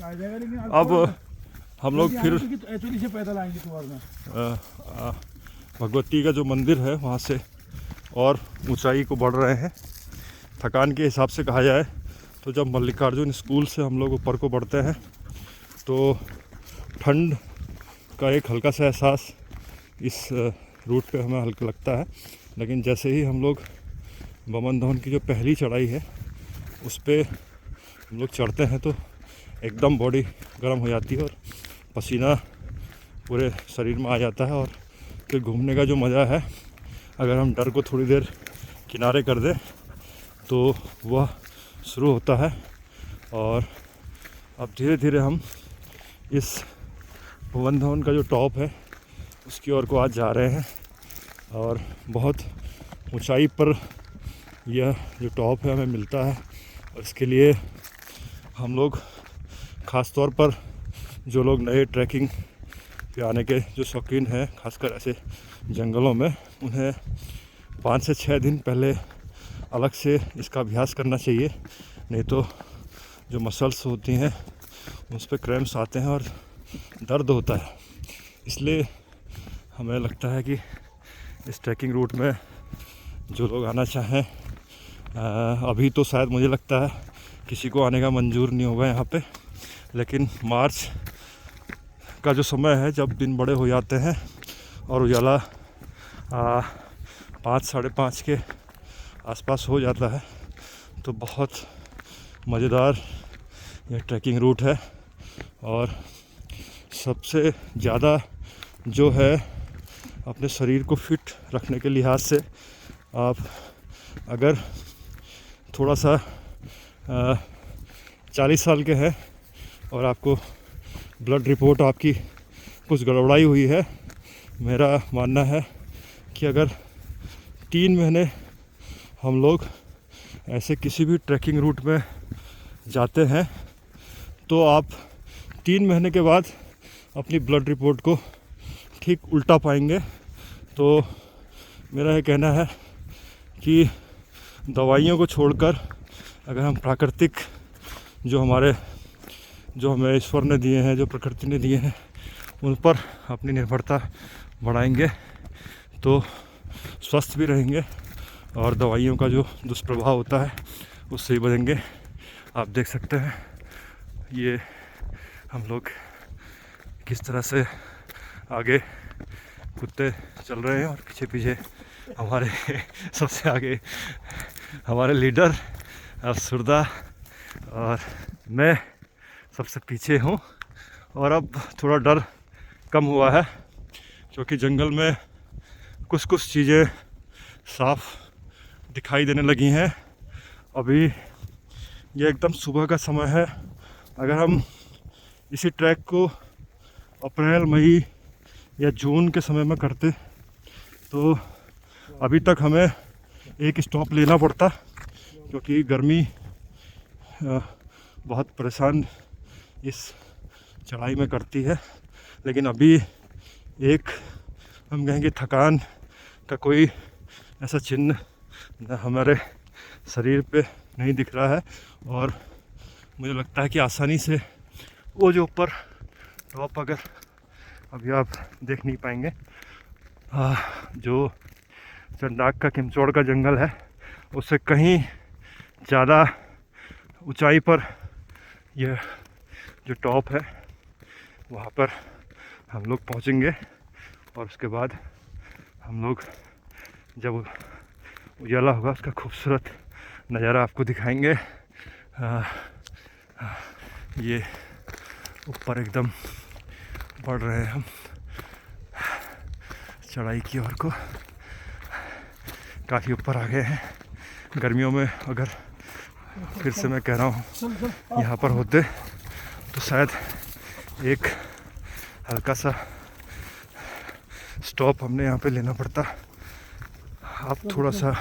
अब हम लोग फिर एक्चुअली से पैदल आएंगे कुमार में। भगवती का जो मंदिर है वहाँ से और ऊंचाई को बढ़ रहे हैं। थकान के हिसाब से कहा जाए तो जब मल्लिकार्जुन स्कूल से हम लोग ऊपर को बढ़ते हैं तो ठंड का एक हल्का सा एहसास इस रूट पे हमें हल्का लगता है, लेकिन जैसे ही हम लोग बमन धवन की जो पहली चढ़ाई है उस पर हम लोग चढ़ते हैं तो एकदम बॉडी गर्म हो जाती है और पसीना पूरे शरीर में आ जाता है। और फिर घूमने का जो मज़ा है, अगर हम डर को थोड़ी देर किनारे कर दें तो वह शुरू होता है। और अब धीरे धीरे हम इस बमन धवन का जो टॉप है उसकी ओर को आज जा रहे हैं। और बहुत ऊंचाई पर यह जो टॉप है हमें मिलता है, और इसके लिए हम लोग ख़ास तौर पर जो लोग नए ट्रैकिंग पे आने के जो शौकीन हैं, खासकर ऐसे जंगलों में, उन्हें 5 से 6 दिन पहले अलग से इसका अभ्यास करना चाहिए। नहीं तो जो मसल्स होती हैं उस पर क्रैम्प्स आते हैं और दर्द होता है। इसलिए हमें लगता है कि इस ट्रैकिंग रूट में जो लोग आना चाहें, अभी तो शायद मुझे लगता है किसी को आने का मंजूर नहीं होगा यहाँ पे, लेकिन मार्च का जो समय है जब दिन बड़े हो जाते हैं और उजाला 5 साढ़े 5 के आसपास हो जाता है तो बहुत मज़ेदार यह ट्रैकिंग रूट है। और सबसे ज़्यादा जो है अपने शरीर को फिट रखने के लिहाज से, आप अगर थोड़ा सा 40 साल के हैं और आपको ब्लड रिपोर्ट आपकी कुछ गड़बड़ाई हुई है, मेरा मानना है कि अगर 3 महीने हम लोग ऐसे किसी भी ट्रैकिंग रूट में जाते हैं तो आप 3 महीने के बाद अपनी ब्लड रिपोर्ट को ठीक उल्टा पाएंगे। तो मेरा ये कहना है कि दवाइयों को छोड़कर अगर हम प्राकृतिक जो हमें ईश्वर ने दिए हैं, जो प्रकृति ने दिए हैं, उन पर अपनी निर्भरता बढ़ाएंगे तो स्वस्थ भी रहेंगे और दवाइयों का जो दुष्प्रभाव होता है उससे ही बचेंगे। आप देख सकते हैं ये हम लोग किस तरह से आगे कुत्ते चल रहे हैं और पीछे पीछे हमारे सबसे आगे हमारे लीडर अफसुरदा और मैं सबसे पीछे हूँ। और अब थोड़ा डर कम हुआ है क्योंकि जंगल में कुछ चीज़ें साफ दिखाई देने लगी हैं। अभी ये एकदम सुबह का समय है। अगर हम इसी ट्रैक को अप्रैल मई या जून के समय में करते तो अभी तक हमें एक स्टॉप लेना पड़ता, क्योंकि गर्मी बहुत परेशान इस चढ़ाई में करती है। लेकिन अभी एक हम कहेंगे थकान का कोई ऐसा चिन्ह हमारे शरीर पे नहीं दिख रहा है। और मुझे लगता है कि आसानी से वो जो ऊपर टॉप अगर अभी आप देख नहीं पाएंगे, जो चंडाक का किमचौड़ का जंगल है उससे कहीं ज़्यादा ऊंचाई पर यह जो टॉप है वहाँ पर हम लोग पहुँचेंगे। और उसके बाद हम लोग जब उजाला होगा उसका खूबसूरत नज़ारा आपको दिखाएंगे। ये ऊपर एकदम बढ़ रहे हैं हम चढ़ाई की ओर को, काफ़ी ऊपर आ गए हैं। गर्मियों में अगर फिर से मैं कह रहा हूँ यहाँ पर होते तो शायद एक हल्का सा स्टॉप हमने यहाँ पे लेना पड़ता। अब थोड़ा सा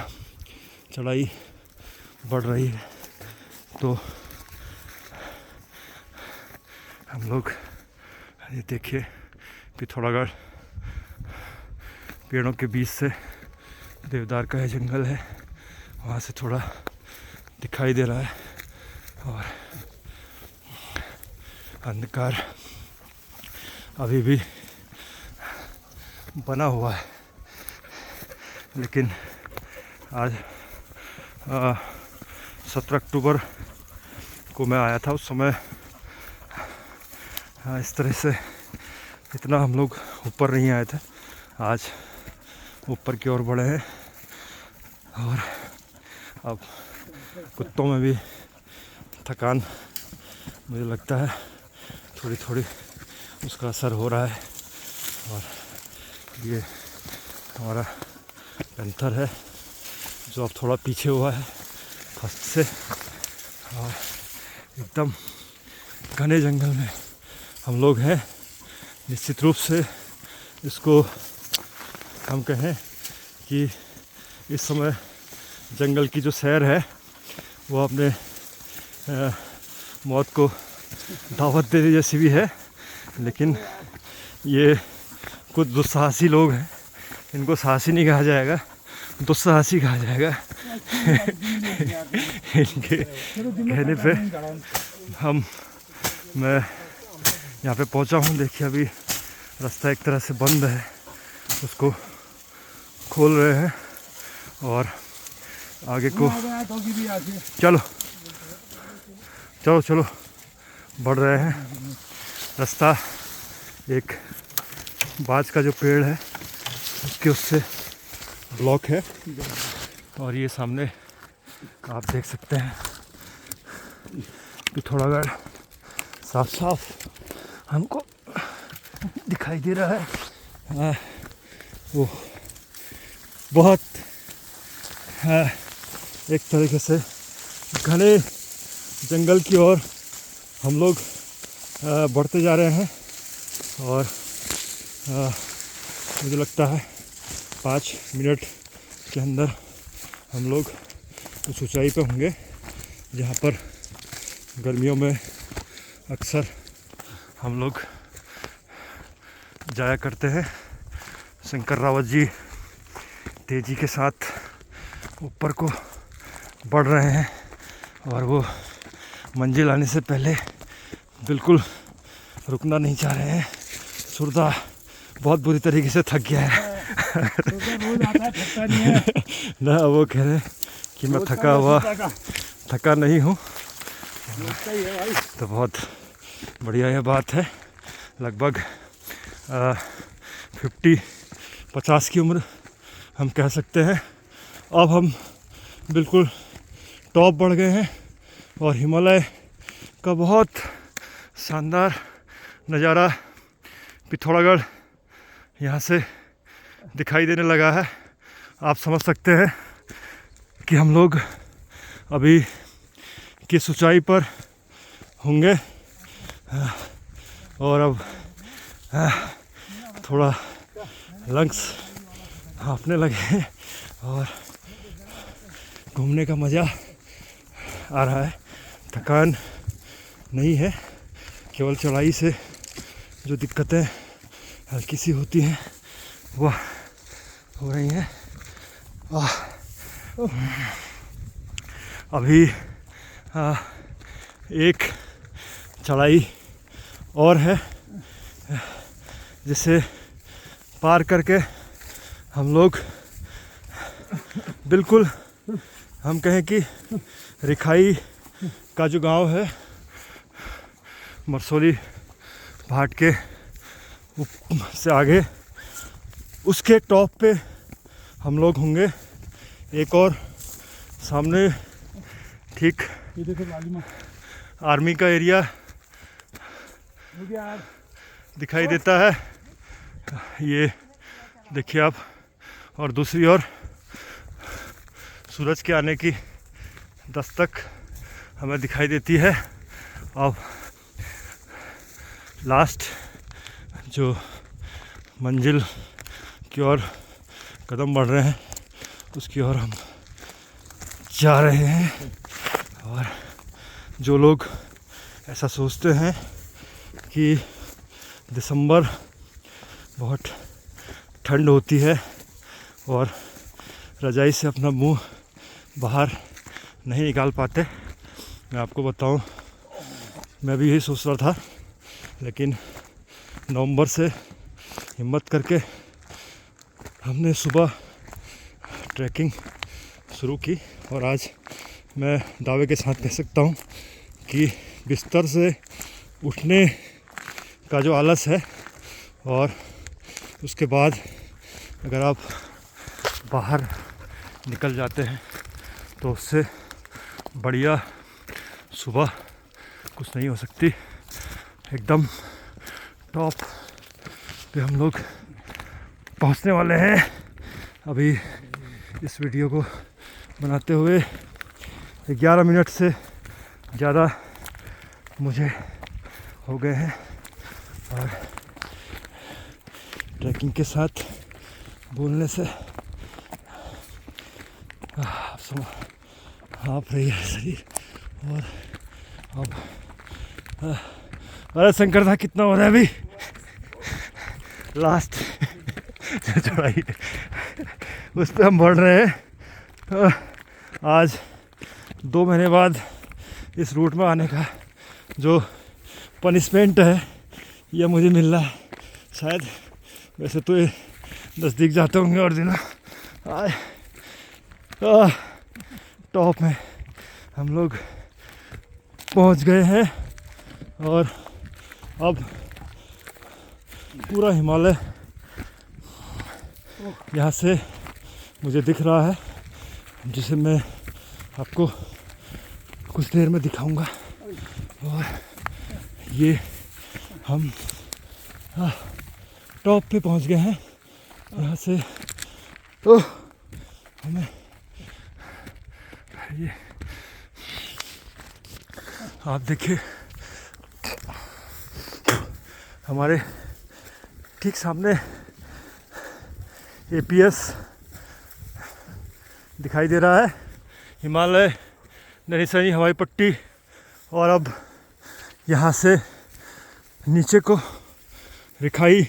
चढ़ाई बढ़ रही है तो हम लोग ये देखिए पिथौरागढ़ पेड़ों के बीच से देवदार का है जंगल है, वहाँ से थोड़ा दिखाई दे रहा है। और अंधकार अभी भी बना हुआ है, लेकिन आज 17 अक्टूबर को मैं आया था। उस समय इस तरह से इतना हम लोग ऊपर नहीं आए थे। आज ऊपर की ओर बढ़े हैं और अब कुत्तों में भी थकान मुझे लगता है थोड़ी थोड़ी उसका असर हो रहा है। और ये हमारा पैंथर है जो अब थोड़ा पीछे हुआ है फर्स्ट से, और एकदम घने जंगल में हम लोग हैं। निश्चित रूप से इसको हम कहें कि इस समय जंगल की जो सैर है वो अपने मौत को दावत देने जैसी भी है, लेकिन ये कुछ दुस्साहसी लोग हैं, इनको साहसी नहीं कहा जाएगा, दुस्साहसी कहा जाएगा। इनके कहने पे मैं यहाँ पे पहुँचा हूँ। देखिए अभी रास्ता एक तरह से बंद है, उसको खोल रहे हैं और आगे को चलो चलो चलो बढ़ रहे हैं। रास्ता एक बाज का जो पेड़ है उसके उससे ब्लॉक है, और ये सामने आप देख सकते हैं पिथौरागढ़ साफ साफ हमको दिखाई दे रहा है। वो बहुत एक तरीके से घने जंगल की ओर हम लोग बढ़ते जा रहे हैं, और मुझे लगता है 5 मिनट के अंदर हम लोग उस ऊंचाई पे होंगे जहाँ पर गर्मियों में अक्सर हम लोग जाया करते हैं। शंकर रावत जी तेजी के साथ ऊपर को बढ़ रहे हैं और वो मंजिल आने से पहले बिल्कुल रुकना नहीं चाह रहे हैं। सुरदा बहुत बुरी तरीके से थक गया है। ना वो कह रहे कि मैं थका नहीं हूँ, तो बहुत बढ़िया यह बात है। लगभग 50 की उम्र हम कह सकते हैं। अब हम बिल्कुल टॉप बढ़ गए हैं और हिमालय का बहुत शानदार नज़ारा पिथौरागढ़ यहाँ से दिखाई देने लगा है। आप समझ सकते हैं कि हम लोग अभी किस ऊंचाई पर होंगे, और अब थोड़ा लंग्स हाँफने लगे हैं और घूमने का मज़ा आ रहा है। थकान नहीं है, केवल चढ़ाई से जो दिक्कतें हल्की सी होती हैं वह हो रही हैं। अभी एक चढ़ाई और है जिसे पार करके हम लोग बिल्कुल हम कहें कि रिखाई का जो गांव है मरसोली भाट के से आगे, उसके टॉप पे हम लोग होंगे। एक और सामने ठीक आर्मी का एरिया दिखाई देता है, ये देखिए आप। और दूसरी ओर सूरज के आने की दस्तक हमें दिखाई देती है। अब लास्ट जो मंजिल की ओर कदम बढ़ रहे हैं उसकी ओर हम जा रहे हैं। और जो लोग ऐसा सोचते हैं कि दिसंबर बहुत ठंड होती है और रजाई से अपना मुंह बाहर नहीं निकाल पाते, मैं आपको बताऊं, मैं भी यही सोच रहा था लेकिन नवंबर से हिम्मत करके हमने सुबह ट्रैकिंग शुरू की और आज मैं दावे के साथ कह सकता हूँ कि बिस्तर से उठने का जो आलस है और उसके बाद अगर आप बाहर निकल जाते हैं तो उससे बढ़िया सुबह कुछ नहीं हो सकती। एकदम टॉप पे हम लोग पहुंचने वाले हैं। अभी इस वीडियो को बनाते हुए 11 मिनट से ज़्यादा मुझे हो गए हैं और ट्रैकिंग के साथ बोलने से हाँफ रही है शरीर। और अब अरे शंकर था कितना हो रहा है अभी लास्ट चढ़ाई उस पर हम बढ़ रहे हैं। आज 2 महीने बाद इस रूट में आने का जो पनिशमेंट है यह मुझे मिल रहा है शायद। वैसे तो ये नज़दीक जाते होंगे और दिन आज टॉप में हम लोग पहुंच गए हैं और अब पूरा हिमालय यहाँ से मुझे दिख रहा है, जिसे मैं आपको कुछ देर में दिखाऊंगा। और ये हम टॉप पे पहुंच गए हैं। यहाँ से तो हमें ये आप देखिए हमारे ठीक सामने APS दिखाई दे रहा है, हिमालय नैनीसैनी हवाई पट्टी। और अब यहाँ से नीचे को रिखाई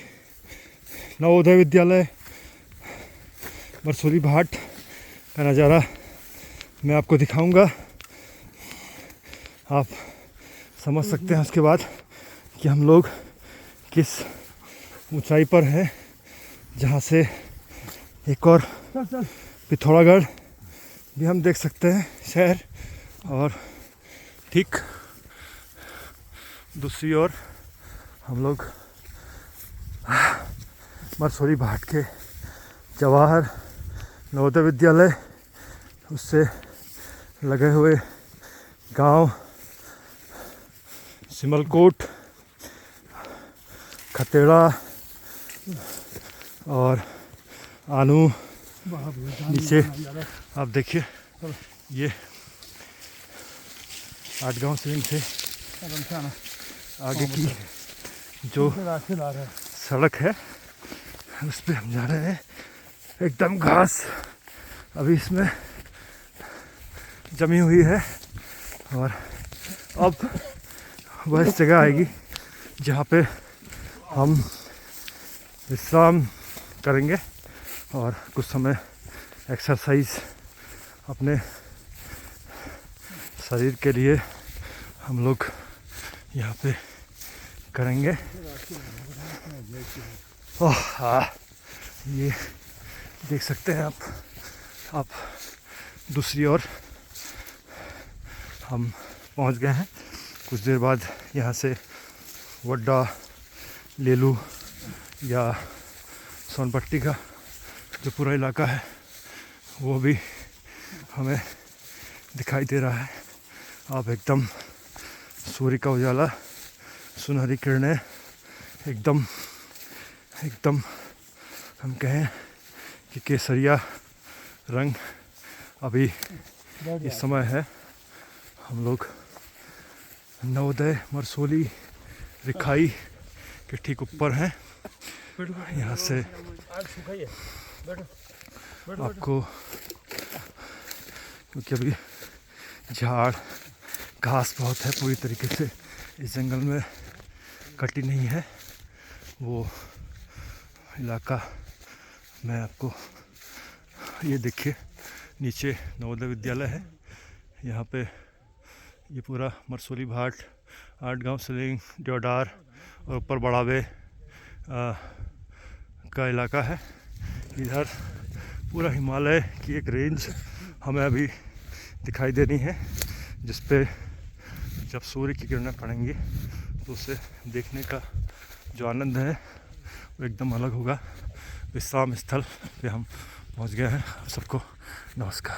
नवोदय विद्यालय मरसोली घाट का नज़ारा मैं आपको दिखाऊंगा। आप समझ सकते हैं उसके बाद कि हम लोग किस ऊंचाई पर हैं, जहाँ से एक और पिथौरागढ़ भी हम देख सकते हैं शहर। और ठीक दूसरी ओर हम लोग मरसोली घाट के जवाहर नवोदय विद्यालय उससे लगे हुए गांव सिमलकोट, खतेड़ा और आनू नीचे आप देखिए ये 8 गांव से इनसे आगे की जो सड़क है उस पर हम जा रहे हैं। एकदम घास अभी इसमें जमी हुई है और अब वह इस जगह आएगी जहाँ पे हम विश्राम करेंगे और कुछ समय एक्सरसाइज अपने शरीर के लिए हम लोग यहाँ पे करेंगे। ये देख सकते हैं आप दूसरी ओर हम पहुँच गए हैं। कुछ देर बाद यहाँ से वड्डा, लेलू या सोनपट्टी का जो पूरा इलाका है वो भी हमें दिखाई दे रहा है। आप एकदम सूर्य का उजाला, सुनहरी किरणें, एकदम हम कहें कि केसरिया रंग अभी इस समय है। हम लोग नवोदय मरसोली रिखाई के ठीक ऊपर हैं। यहाँ से आपको क्योंकि अभी झाड़ घास बहुत है, पूरी तरीके से इस जंगल में कटी नहीं है वो इलाका। मैं आपको ये देखिए नीचे नवोदय विद्यालय है। यहाँ पे ये पूरा मरसोली घाट, 8 गांव, सलेंग, देवडार और ऊपर बढ़ावे का इलाका है। इधर पूरा हिमालय की एक रेंज हमें अभी दिखाई दे रही है, जिस पे जब सूर्य की किरणें पड़ेंगी तो उसे देखने का जो आनंद है वो एकदम अलग होगा। विश्राम स्थल पे हम पहुंच गए हैं। सबको नमस्कार।